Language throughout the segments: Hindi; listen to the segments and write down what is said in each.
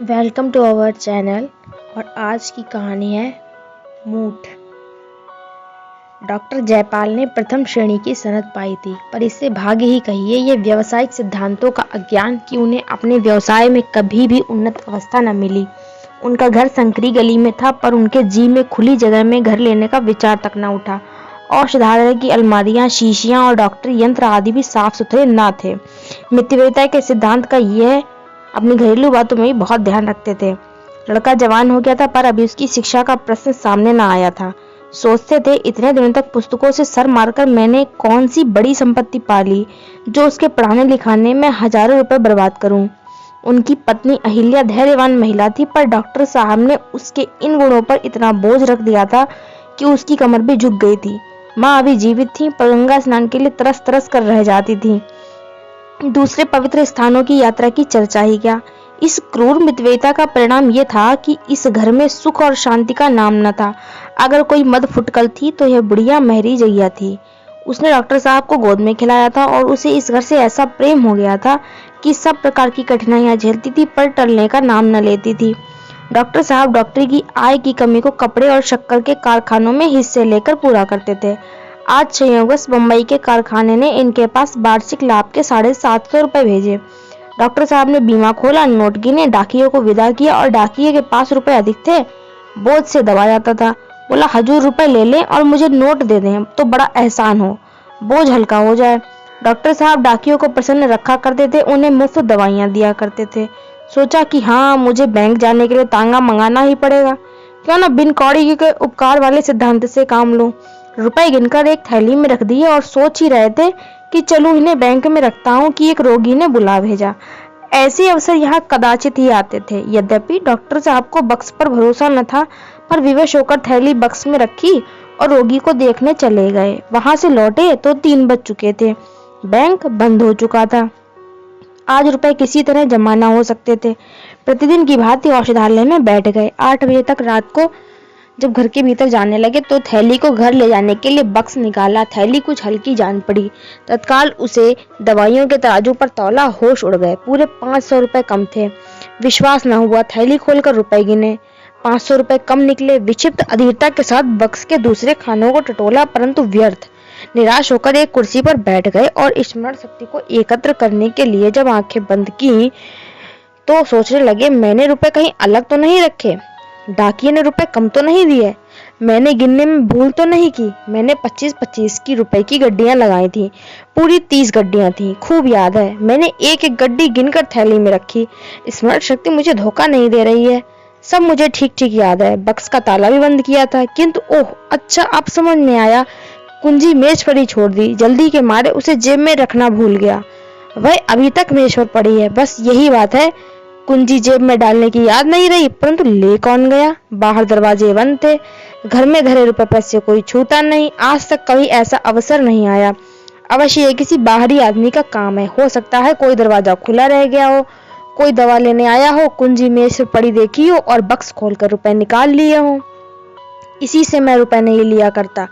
Welcome to our channel. और आज की कहानी है मूठ। डॉक्टर जयपाल ने प्रथम श्रेणी की सनद पाई थी, पर इससे भाग्य ही कहिए ये व्यावसायिक सिद्धांतों का अज्ञान कि उन्हें अपने व्यवसाय में कभी भी उन्नत अवस्था न मिली। उनका घर संकरी गली में था, पर उनके जी में खुली जगह में घर लेने का विचार तक न उठा। औषधालय की अलमारियां, शीशियां और डॉक्टरी यंत्र आदि भी साफ सुथरे न थे। मितव्ययिता के सिद्धांत का यह अपनी घरेलू बातों में भी बहुत ध्यान रखते थे। लड़का जवान हो गया था, पर अभी उसकी शिक्षा का प्रश्न सामने न आया था। सोचते थे, इतने दिनों तक पुस्तकों से सर मारकर मैंने कौन सी बड़ी संपत्ति पा ली जो उसके पढ़ाने लिखाने में हजारों रुपए बर्बाद करूं। उनकी पत्नी अहिल्या धैर्यवान महिला थी, पर डॉक्टर साहब ने उसके इन गुणों पर इतना बोझ रख दिया था कि उसकी कमर भी झुक गई थी। माँ अभी जीवित थी, पर गंगा स्नान के लिए तरस तरस कर रह जाती थी। दूसरे पवित्र स्थानों की यात्रा की चर्चा ही क्या। इस क्रूर मितव्ययिता का परिणाम यह था कि इस घर में सुख और शांति का नाम न था। अगर कोई मद फुटकल थी तो यह बुढ़िया महरी जैया थी। उसने डॉक्टर साहब को गोद में खिलाया था और उसे इस घर से ऐसा प्रेम हो गया था कि सब प्रकार की कठिनाइयां झेलती थी, पर टलने का नाम न लेती थी। डॉक्टर साहब डॉक्टरी की आय की कमी को कपड़े और शक्कर के कारखानों में हिस्से लेकर पूरा करते थे। आज संयोगवश बम्बई के कारखाने ने इनके पास वार्षिक लाभ के 750 रुपए भेजे। डॉक्टर साहब ने बीमा खोला, नोट गिने, डाकियों को विदा किया और डाकिये के पास रुपए अधिक थे। बोझ से दबा जाता था। बोला, हजूर रुपए ले लें और मुझे नोट दे दें तो बड़ा एहसान हो, बोझ हल्का हो जाए। डॉक्टर साहब डाकियों को प्रसन्न रखा करते थे, उन्हें मुफ्त दवाइयां दिया करते थे। सोचा कि हाँ, मुझे बैंक जाने के लिए तांगा मंगाना ही पड़ेगा, क्यों ना बिन कौड़ी के उपकार वाले सिद्धांत से काम लूं। रुपए गिनकर एक थैली में रख दिए और सोच ही रहे थे कि चलूं इन्हें बैंक में रखता हूं कि एक रोगी ने बुला भेजा। ऐसे अवसर यहाँ कदाचित ही आते थे। यद्यपि डॉक्टर साहब को बक्स पर भरोसा न था, पर विवश होकर थैली बक्स में रखी और रोगी को देखने चले गए। वहां से लौटे तो 3 बज चुके थे। बैंक बंद हो चुका था। आज रुपए किसी तरह जमा न हो सकते थे। प्रतिदिन की भांति औषधालय में बैठ गए। 8 बजे तक रात को जब घर के भीतर जाने लगे तो थैली को घर ले जाने के लिए बक्स निकाला। थैली कुछ हल्की जान पड़ी। तत्काल उसे दवाइयों के तराजू पर तौला, होश उड़ गए। पूरे 500 रुपए कम थे। विश्वास न हुआ। थैली खोलकर रुपए गिने। 500 रुपए कम निकले। विक्षिप्त अधीरता के साथ बक्स के दूसरे खानों को टटोला, परंतु व्यर्थ। निराश होकर एक कुर्सी पर बैठ गए और स्मरण शक्ति को एकत्र करने के लिए जब आंखें बंद की तो सोचने लगे, मैंने रुपए कहीं अलग तो नहीं रखे, डाकिये ने रुपए कम तो नहीं दिए, मैंने गिनने में भूल तो नहीं की। मैंने 25-25 की रुपए की गड्डियां लगाई थी। पूरी 30 गड्डियां थी। खूब याद है, मैंने एक एक गड्डी गिनकर थैली में रखी। स्मरण शक्ति मुझे धोखा नहीं दे रही है। सब मुझे ठीक ठीक याद है। बक्स का ताला भी बंद किया था, किंतु ओह अच्छा, अब समझ में आया। कुंजी मेज पर ही छोड़ दी। जल्दी के मारे उसे जेब में रखना भूल गया। वह अभी तक मेज पर पड़ी है। बस यही बात है, कुंजी जेब में डालने की याद नहीं रही, परंतु ले कौन गया। बाहर दरवाजे बंद थे। घर में धरे रुपए पैसे कोई छूता नहीं। आज तक कभी ऐसा अवसर नहीं आया। अवश्य ये किसी बाहरी आदमी का काम है। हो सकता है कोई दरवाजा खुला रह गया हो, कोई दवा लेने आया हो, कुंजी मेज पर पड़ी देखी हो और बक्स खोलकर रुपए निकाल लिए हो। इसी से मैं रुपए नहीं लिया करता।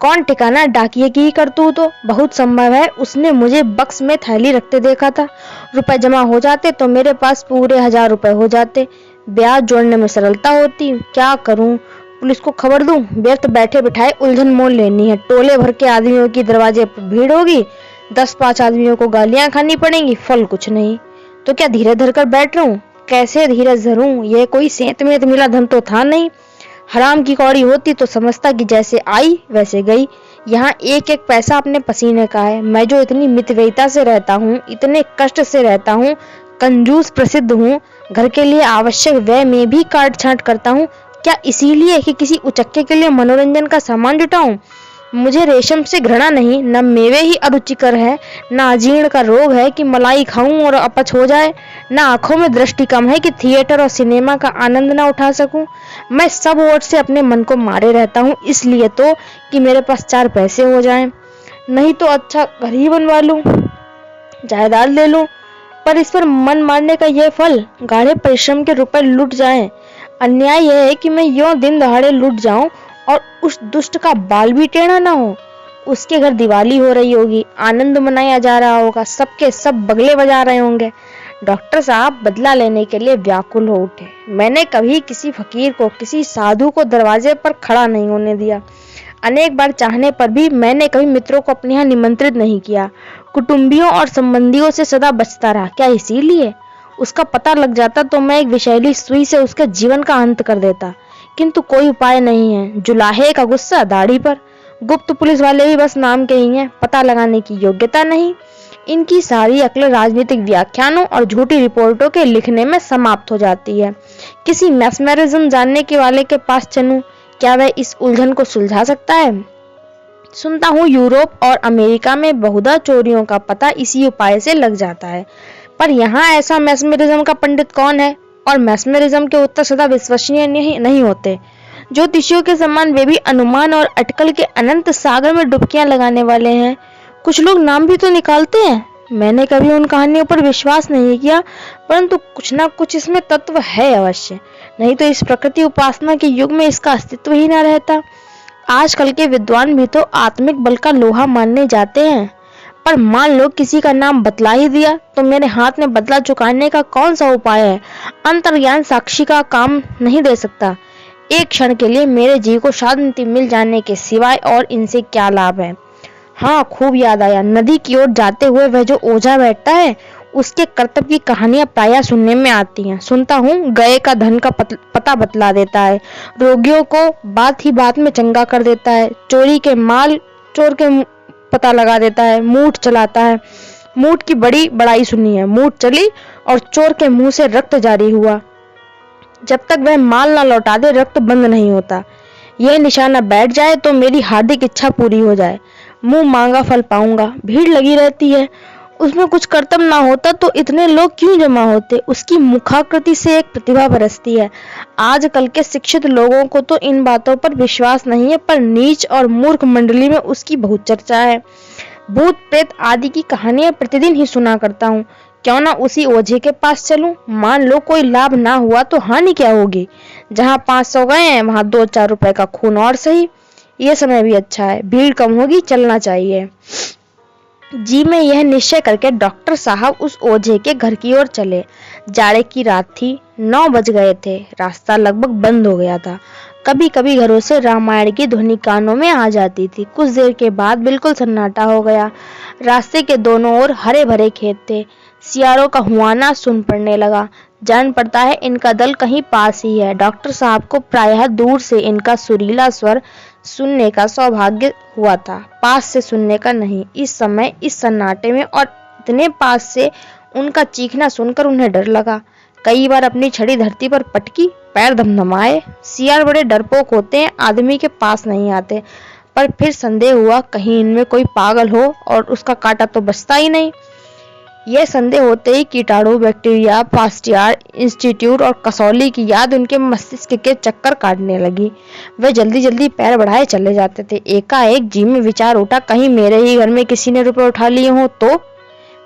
कौन ठिकाना डाकिये की ही करतूत हो। बहुत संभव है उसने मुझे बक्स में थैली रखते देखा था। रुपए जमा हो जाते तो मेरे पास पूरे 1000 रुपए हो जाते। ब्याज जोड़ने में सरलता होती। क्या करूं, पुलिस को खबर दूं? व्यर्थ बैठे बिठाए उलझन मोल लेनी है। टोले भर के आदमियों की दरवाजे पर भीड़ होगी। 10-5 आदमियों को गालियां खानी पड़ेंगी। फल कुछ नहीं। तो क्या धीरे धर कर बैठ रहूं? कैसे धीरज धरूं? यह कोई सेंत में मिला धन तो था नहीं। हराम की कौड़ी होती तो समझता कि जैसे आई वैसे गई। यहाँ एक एक पैसा अपने पसीने का है। मैं जो इतनी मितव्ययिता से रहता हूँ, इतने कष्ट से रहता हूँ, कंजूस प्रसिद्ध हूँ, घर के लिए आवश्यक व्यय में भी काट छांट करता हूँ, क्या इसीलिए कि किसी उचक्के के लिए मनोरंजन का सामान जुटाऊं? मुझे रेशम से घृणा नहीं, न मेवे ही अरुचिकर है, न अजीर्ण का रोग है कि मलाई खाऊं और अपच हो जाए, न आंखों में दृष्टि कम है कि थिएटर और सिनेमा का आनंद न उठा सकूं। मैं सब ओर से अपने मन को मारे रहता हूं, इसलिए तो कि मेरे पास 4 पैसे हो जाएं। नहीं तो अच्छा घर ही बनवा लूं, जायदाद ले लूं। पर इस पर मन मारने का यह फल, गाढ़े परिश्रम के रुपए लुट जाएं। अन्याय यह है कि मैं यूं दिन दहाड़े लुट जाऊं और उस दुष्ट का बाल भी टेढ़ा ना हो। उसके घर दिवाली हो रही होगी, आनंद मनाया जा रहा होगा, सबके सब बगले बजा रहे होंगे, डॉक्टर साहब बदला लेने के लिए व्याकुल हो उठे। मैंने कभी किसी फकीर को, किसी साधु को दरवाजे पर खड़ा नहीं होने दिया। अनेक बार चाहने पर भी मैंने कभी मित्रों को अपने यहाँ निमंत्रित नहीं किया। कुटुंबियों और संबंधियों से सदा बचता रहा। क्या इसीलिए? उसका पता लग जाता तो मैं एक विषैली सुई से उसके जीवन का अंत कर देता, किंतु कोई उपाय नहीं है। जुलाहे का गुस्सा दाढ़ी पर। गुप्त पुलिस वाले भी बस नाम के ही हैं, पता लगाने की योग्यता नहीं। इनकी सारी अक्ल राजनीतिक व्याख्यानों और झूठी रिपोर्टों के लिखने में समाप्त हो जाती है। किसी मैस्मेरिज्म जानने के वाले के पास चलूं, क्या वह इस उलझन को सुलझा सकता है? सुनता हूँ यूरोप और अमेरिका में बहुधा चोरियों का पता इसी उपाय से लग जाता है, पर यहाँ ऐसा मैस्मेरिज्म का पंडित कौन है? और मैस्मेरिज्म के उत्तर सदा विश्वसनीय नहीं होते। ज्योतिषियों के समान वे भी अनुमान और अटकल के अनंत सागर में डुबकियां लगाने वाले हैं। कुछ लोग नाम भी तो निकालते हैं। मैंने कभी उन कहानियों पर विश्वास नहीं किया, परंतु कुछ ना कुछ इसमें तत्व है अवश्य, नहीं तो इस प्रकृति उपासना के युग में इसका अस्तित्व ही न रहता। आजकल के विद्वान भी तो आत्मिक बल का लोहा मानने जाते हैं, पर मान लो किसी का नाम बतला ही दिया तो मेरे हाथ में बदला चुकाने का कौन सा उपाय है? अंतर्ज्ञान साक्षी का काम नहीं दे सकता। एक क्षण के लिए मेरे जीव को शांति मिल जाने के सिवाय और इनसे क्या लाभ है? हाँ, खूब याद आया। नदी की ओर जाते हुए वह जो ओझा बैठता है, उसके कर्तव्य की कहानियां प्रायः सुनने में आती हैं। सुनता हूँ गए का धन का पता बतला देता है, रोगियों को बात ही बात में चंगा कर देता है, चोरी के माल चोर के पता लगा देता है, मूठ चलाता है। मूठ की बड़ी बड़ाई सुनी है। मूठ चली और चोर के मुंह से रक्त जारी हुआ। जब तक वह माल ना लौटा दे रक्त बंद नहीं होता। यह निशाना बैठ जाए तो मेरी हार्दिक इच्छा पूरी हो जाए, मुंह मांगा फल पाऊंगा। भीड़ लगी रहती है, उसमें कुछ कर्तव्य ना होता तो इतने लोग क्यों जमा होते? उसकी मुखाकृति से एक प्रतिभा बरसती है। आजकल के शिक्षित लोगों को तो इन बातों पर विश्वास नहीं है, पर नीच और मूर्ख मंडली में उसकी बहुत चर्चा है। भूत प्रेत आदि की कहानियां प्रतिदिन ही सुना करता हूँ। क्यों ना उसी ओझे के पास चलूं? मान लो कोई लाभ ना हुआ तो हानि क्या होगी? जहाँ 500 गए हैं वहां 2-4 रुपए का खून और सही। ये समय भी अच्छा है, भीड़ कम होगी, चलना चाहिए। जी मैं यह निश्चय करके डॉक्टर साहब उस ओझे के घर की ओर चले। जाड़े की रात थी, 9 बज गए थे। रास्ता लगभग बंद हो गया था। कभी कभी घरों से रामायण की ध्वनि कानों में आ जाती थी। कुछ देर के बाद बिल्कुल सन्नाटा हो गया। रास्ते के दोनों ओर हरे भरे खेत थे। सियारों का हुआना सुन पड़ने लगा। जान पड़ता है इनका दल कहीं पास ही है। डॉक्टर साहब को प्रायः दूर से इनका सुरीला स्वर सुनने का सौभाग्य हुआ था, पास से सुनने का नहीं। इस समय इस सन्नाटे में और इतने पास से उनका चीखना सुनकर उन्हें डर लगा। कई बार अपनी छड़ी धरती पर पटकी, पैर धमधमाए। सियार बड़े डरपोक होते हैं, आदमी के पास नहीं आते। पर फिर संदेह हुआ कहीं इनमें कोई पागल हो और उसका काटा तो बचता ही नहीं। यह संदेह होते ही कीटाणु, बैक्टीरिया, पास्टियर इंस्टीट्यूट और कसौली की याद उनके मस्तिष्क के चक्कर काटने लगी। वे जल्दी जल्दी पैर बढ़ाए चले जाते थे। एकाएक जी में विचार उठा कहीं मेरे ही घर में किसी ने रुपए उठा लिए हों तो।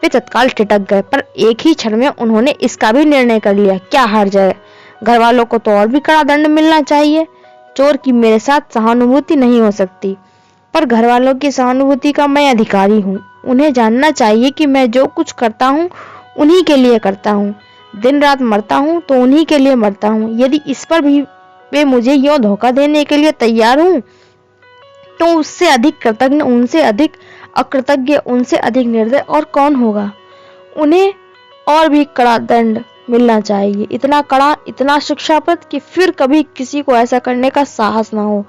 वे तत्काल ठिठक गए, पर एक ही क्षण में उन्होंने इसका भी निर्णय कर लिया, क्या हार जाए, घर वालों को तो और भी कड़ा दंड मिलना चाहिए। चोर की मेरे साथ सहानुभूति नहीं हो सकती, पर घर वालों की सहानुभूति का मैं अधिकारी हूँ। उन्हें जानना चाहिए कि मैं जो कुछ करता हूँ उन्हीं के लिए करता हूँ। दिन रात मरता हूँ तो उन्हीं के लिए मरता हूँ। यदि इस पर भी वे मुझे यूं धोखा देने के लिए तैयार हूँ तो उससे अधिक कृतज्ञ, उनसे अधिक अकृतज्ञ, उनसे अधिक निर्दय और कौन होगा। उन्हें और भी कड़ा दंड मिलना चाहिए, इतना कड़ा, इतना शिक्षाप्रद कि फिर कभी किसी को ऐसा करने का साहस ना हो।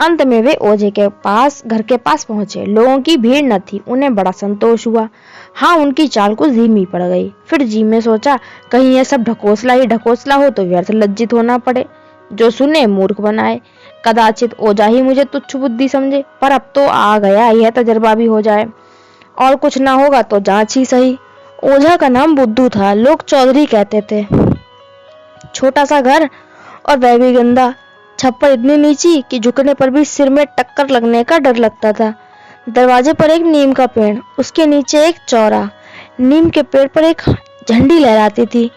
अंत में वे ओझे के पास, घर के पास पहुंचे। लोगों की भीड़ न थी। उन्हें बड़ा संतोष हुआ। हाँ, उनकी चाल को धीमी पड़ गई। फिर जी में सोचा कहीं यह सब ढकोसला ही ढकोसला हो तो व्यर्थ लज्जित होना पड़े। जो सुने मूर्ख बनाए। कदाचित ओझा ही मुझे तुच्छ बुद्धि समझे, पर अब तो आ गया, यह तजर्बा भी हो जाए। और कुछ ना होगा तो जांच ही सही। ओझा का नाम बुद्धू था, लोग चौधरी कहते थे। छोटा सा घर और वह भी गंदा। छप्पर इतनी नीची कि झुकने पर भी सिर में टक्कर लगने का डर लगता था। दरवाजे पर एक नीम का पेड़, उसके नीचे एक चौरा। नीम के पेड़ पर एक झंडी लहराती थी।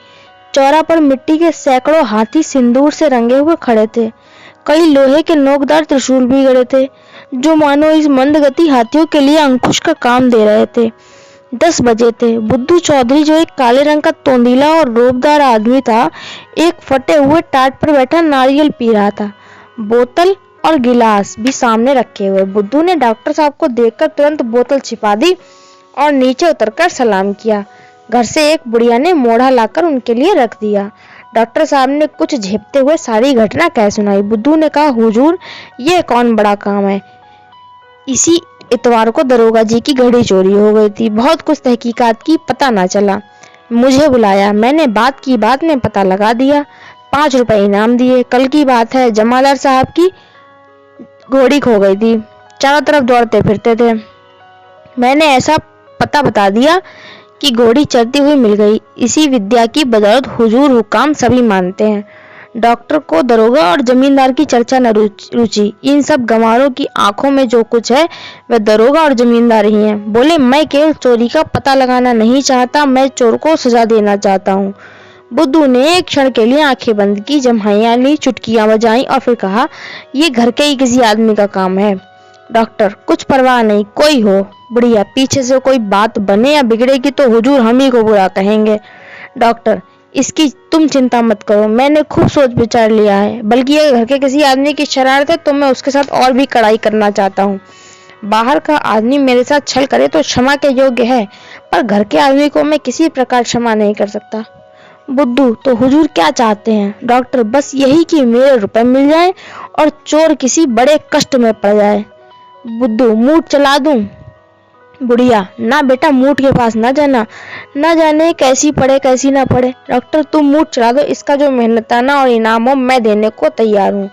चौरा पर मिट्टी के सैकड़ों हाथी सिंदूर से रंगे हुए खड़े थे। कई लोहे के नोकदार त्रिशूल भी गड़े थे, जो मानो इस मंदगति हाथियों के लिए अंकुश का काम दे रहे थे। 10 बजे थे। बुद्धू चौधरी, जो एक काले रंग का तोंदीला और रोबदार आदमी था, एक फटे हुए टाट पर बैठा नारियल पी रहा था, बोतल और गिलास भी सामने रखे हुए। बुद्धू ने डॉक्टर साहब को देखकर तुरंत बोतल छिपा दी और नीचे उतरकर सलाम किया। घर से एक बुढ़िया ने मोढ़ा लाकर उनके लिए रख दिया। डॉक्टर साहब ने कुछ झेपते हुए सारी घटना कह सुनाई। बुद्धू ने कहा, हुजूर, ये कौन बड़ा काम है। इसी इतवार को दरोगा जी की घड़ी चोरी हो गई थी। बहुत कुछ तहकीकात की, पता ना चला। मुझे बुलाया, मैंने बात की बात में पता लगा दिया, 5 रुपए इनाम दिए। कल की बात है, जमादार साहब की घोड़ी खो गई थी, चारों तरफ दौड़ते फिरते थे। मैंने ऐसा पता बता दिया कि घोड़ी चरती हुई मिल गई। इसी विद्या की बदौलत हुजूर हुकाम सभी मानते हैं। डॉक्टर को दरोगा और जमींदार की चर्चा न रुचि। इन सब गंवारों की आंखों में जो कुछ है वह दरोगा और जमींदार ही हैं। बोले, मैं केवल चोरी का पता लगाना नहीं चाहता, मैं चोर को सजा देना चाहता हूँ। बुद्धू ने एक क्षण के लिए आंखें बंद की, जम्हाइयां ली, चुटकियां बजाई और फिर कहा, ये घर के ही किसी आदमी का काम है। डॉक्टर, कुछ परवाह नहीं, कोई हो। बुढ़िया, पीछे से कोई बात बने या बिगड़ेगी तो हुजूर हम ही को बुरा कहेंगे। डॉक्टर, इसकी तुम चिंता मत करो, मैंने खूब सोच विचार लिया है। बल्कि ये घर के किसी आदमी की शरारत है तो मैं उसके साथ और भी कड़ाई करना चाहता हूँ। बाहर का आदमी मेरे साथ छल करे तो क्षमा के योग्य है, पर घर के आदमी को मैं किसी प्रकार क्षमा नहीं कर सकता। बुद्धू, तो हुजूर क्या चाहते हैं? डॉक्टर, बस यही कि मेरे रुपए मिल जाएं और चोर किसी बड़े कष्ट में पड़ जाए। बुद्धू, मूठ चला दूं? बुढ़िया, ना बेटा, मूठ के पास ना जाना, ना जाने कैसी पड़े कैसी ना पड़े। डॉक्टर, तुम मूठ चला दो, इसका जो मेहनताना और इनाम हो मैं देने को तैयार हूँ।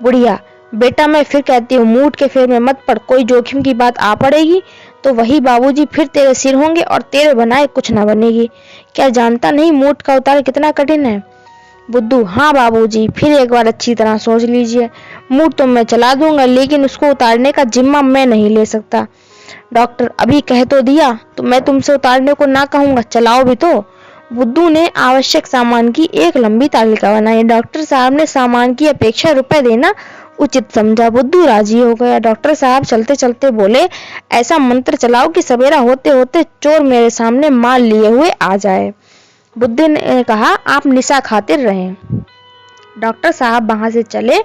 बुढ़िया, बेटा, मैं फिर कहती हूँ, मूठ के फेर में मत पड़, कोई जोखिम की बात आ पड़ेगी तो वही बाबूजी फिर तेरे सिर होंगे और तेरे बनाए कुछ ना बनेगी। क्या जानता नहीं मूठ का उतार कितना कठिन है? बुद्धू, हाँ बाबूजी, फिर एक बार अच्छी तरह सोच लीजिए। मूठ तो मैं चला दूंगा, लेकिन उसको उतारने का जिम्मा मैं नहीं ले सकता। डॉक्टर, अभी कह तो दिया, तो मैं तुमसे उतारने को ना कहूंगा, चलाओ भी तो। बुद्धू ने आवश्यक सामान की एक लंबी तालिका बनाई। डॉक्टर साहब ने सामान की अपेक्षा रुपए देना उचित समझा। बुद्धू राजी हो गया। डॉक्टर साहब चलते चलते बोले, ऐसा मंत्र चलाओ कि सवेरा होते होते चोर मेरे सामने माल लिए हुए आ जाए। बुद्धू ने कहा, आप निशा खातिर रहें। डॉक्टर साहब वहां से चले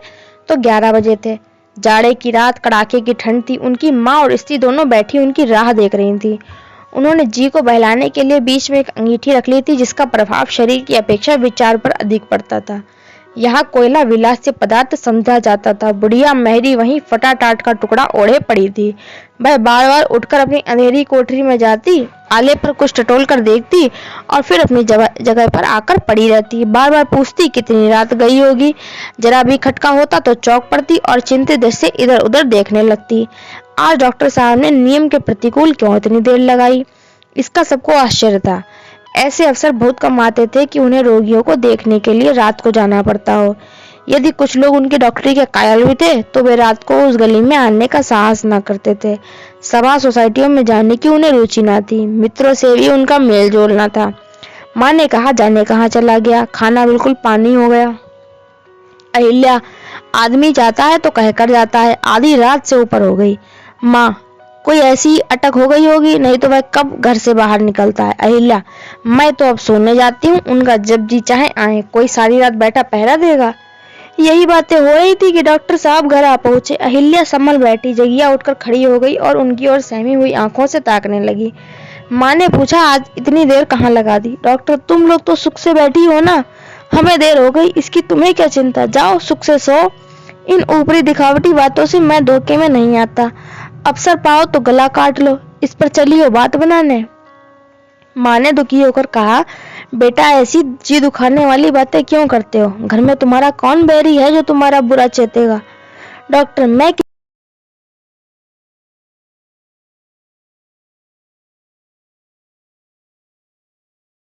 तो 11 बजे थे। जाड़े की रात, कड़ाके की ठंड थी। उनकी माँ और स्त्री दोनों बैठी उनकी राह देख रही थी। उन्होंने जी को बहलाने के लिए बीच में एक अंगीठी रख ली थी, जिसका प्रभाव शरीर की अपेक्षा विचार पर अधिक पड़ता था। यहाँ कोयला विलास्य पदार्थ समझा जाता था। बुढ़िया मेहरी वहीं फटा टाट का टुकड़ा ओढ़े पड़ी थी। वह बार बार उठकर अपनी अंधेरी कोठरी में जाती, आले पर कुछ टटोल कर देखती और फिर अपनी जगह पर आकर पड़ी रहती। बार बार पूछती कितनी रात गई होगी। जरा भी खटका होता तो चौंक पड़ती और चिंतित दृष्टि से इधर उधर देखने लगती। आज डॉक्टर साहब ने नियम के प्रतिकूल क्यों इतनी देर लगाई, इसका सबको आश्चर्य था। ऐसे अवसर बहुत कम आते थे कि उन्हें रोगियों को देखने के लिए रात को जाना पड़ता हो। यदि कुछ लोग उनकी डॉक्टरी के कायल भी थे तो वे रात को उस गली में आने का साहस न करते थे। सभा सोसाइटियों में जाने की उन्हें रुचि न थी। मित्रों से भी उनका मेल जोल न था। माँ ने कहा, जाने कहाँ चला गया, खाना बिल्कुल पानी हो गया। अहिल्या, आदमी जाता है तो कहकर जाता है, आधी रात से ऊपर हो गई। माँ, कोई ऐसी अटक हो गई होगी, नहीं तो वह कब घर से बाहर निकलता है। अहिल्या, मैं तो अब सोने जाती हूँ, उनका जब जी चाहे आए, कोई सारी रात बैठा पहरा देगा। यही बातें हो रही थी कि डॉक्टर साहब घर आ पहुंचे। अहिल्या संभल बैठी, जगिया उठकर खड़ी हो गई और उनकी ओर सहमी हुई आंखों से ताकने लगी। माँ ने पूछा, आज इतनी देर कहाँ लगा दी? डॉक्टर, तुम लोग तो सुख से बैठी हो ना, हमें देर हो गई, इसकी तुम्हें क्या चिंता, जाओ सुख से सो। इन ऊपरी दिखावटी बातों से मैं धोखे में नहीं आता। अवसर पाओ तो गला काट लो, इस पर चली हो बात बनाने। माँ ने दुखी होकर कहा, बेटा, ऐसी जी दुखाने वाली बातें क्यों करते हो? घर में तुम्हारा कौन बैरी है जो तुम्हारा बुरा चेतेगा? डॉक्टर, मैं